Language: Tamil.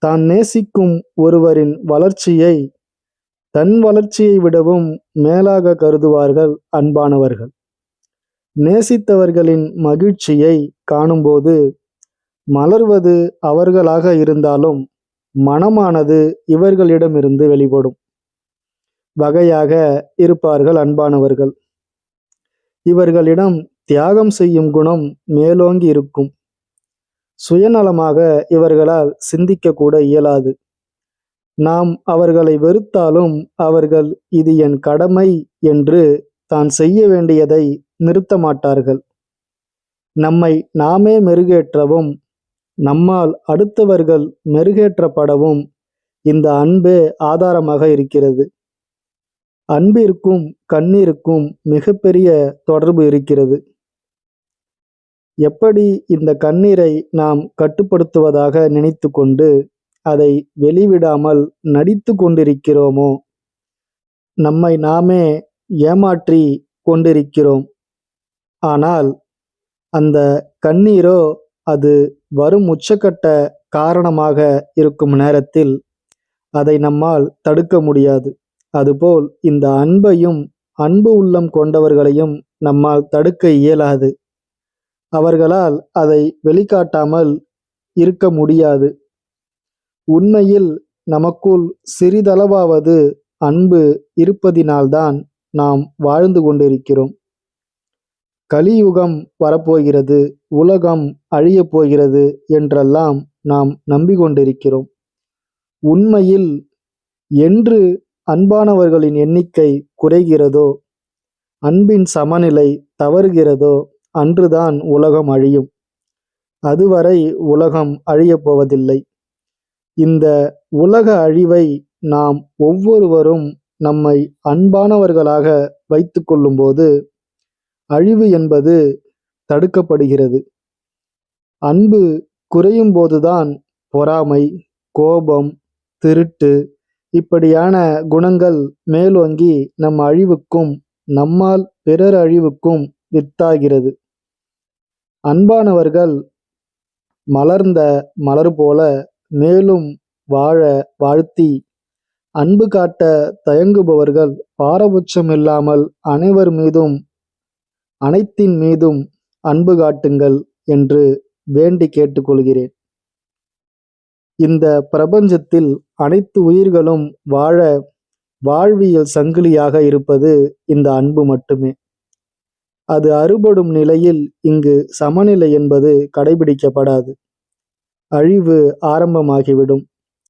தான் நேசிக்கும் ஒருவரின் வளர்ச்சியை தன் வளர்ச்சியை விடவும் மேலாக கருதுவார்கள் அன்பானவர்கள். நேசித்தவர்களின் மகிழ்ச்சியை காணும்போது மலர்வது அவர்களாக இருந்தாலும் மனமானது இவர்களிடமிருந்து வெளிப்படும் வகையாக இருப்பார்கள் அன்பானவர்கள். இவர்களிடம் தியாகம் செய்யும் குணம் மேலோங்கி இருக்கும். சுயநலமாக இவர்களால் சிந்திக்க கூட இயலாது. நாம் அவர்களை வெறுத்தாலும் அவர்கள் இது என் கடமை என்று தான் செய்ய வேண்டியதை நிறுத்த மாட்டார்கள். நம்மை நாமே மெருகேற்றவும் நம்மால் அடுத்தவர்கள் மெருகேற்றப்படவும் இந்த அன்பே ஆதாரமாக இருக்கிறது. அன்பிற்கும் கண்ணீருக்கும் மிகப்பெரிய தொடர்பு இருக்கிறது. எப்படி இந்த கண்ணீரை நாம் கட்டுப்படுத்துவதாக நினைத்து கொண்டு அதை வெளிவிடாமல் நடித்து கொண்டிருக்கிறோமோ, நம்மை நாமே ஏமாற்றி கொண்டிருக்கிறோம். ஆனால் அந்த கண்ணீரோ அது வரும் உச்சக்கட்ட காரணமாக இருக்கும் நேரத்தில் அதை நம்மால் தடுக்க முடியாது. அதுபோல் இந்த அன்பையும் அன்பு உள்ளம் கொண்டவர்களையும் நம்மால் தடுக்க இயலாது. அவர்களால் அதை வெளிக்காட்டாமல் இருக்க முடியாது. உண்மையில் நமக்குள் சிறிதளவாவது அன்பு இருப்பதினால்தான் நாம் வாழ்ந்து கொண்டிருக்கிறோம். கலியுகம் வரப்போகிறது, உலகம் அழியப் போகிறது என்றெல்லாம் நாம் நம்பிக்கொண்டிருக்கிறோம். உண்மையில் என்று அன்பானவர்களின் எண்ணிக்கை குறைகிறதோ, அன்பின் சமநிலை தவறுகிறதோ அன்றுதான் உலகம் அழியும். அதுவரை உலகம் அழியப் போவதில்லை. இந்த உலக அழிவை நாம் ஒவ்வொருவரும் நம்மை அன்பானவர்களாக வைத்து கொள்ளும்போது அழிவு என்பது தடுக்கப்படுகிறது. அன்பு குறையும் போதுதான் பொறாமை, கோபம், திருட்டு இப்படியான குணங்கள் மேலோங்கி நம் அழிவுக்கும் நம்மால் பிறர் அழிவுக்கும் வித்தாகிறது. அன்பானவர்கள் மலர்ந்த மலர் போல மேலும் வாழ வாழ்த்தி, அன்பு காட்ட தயங்குபவர்கள் பாரபட்சம் இல்லாமல் அனைவர் மீதும் அனைத்தின் மீதும் அன்பு காட்டுங்கள் என்று வேண்டி கேட்டுக்கொள்கிறேன். இந்த பிரபஞ்சத்தில் அனைத்து உயிர்களும் வாழ வாழ்வியல் சங்கிலியாக இருப்பது இந்த அன்பு மட்டுமே. அது அறுபடும் நிலையில் இங்கு சமநிலை என்பது கடைபிடிக்கப்படாது. அழிவு ஆரம்பமாகிவிடும்.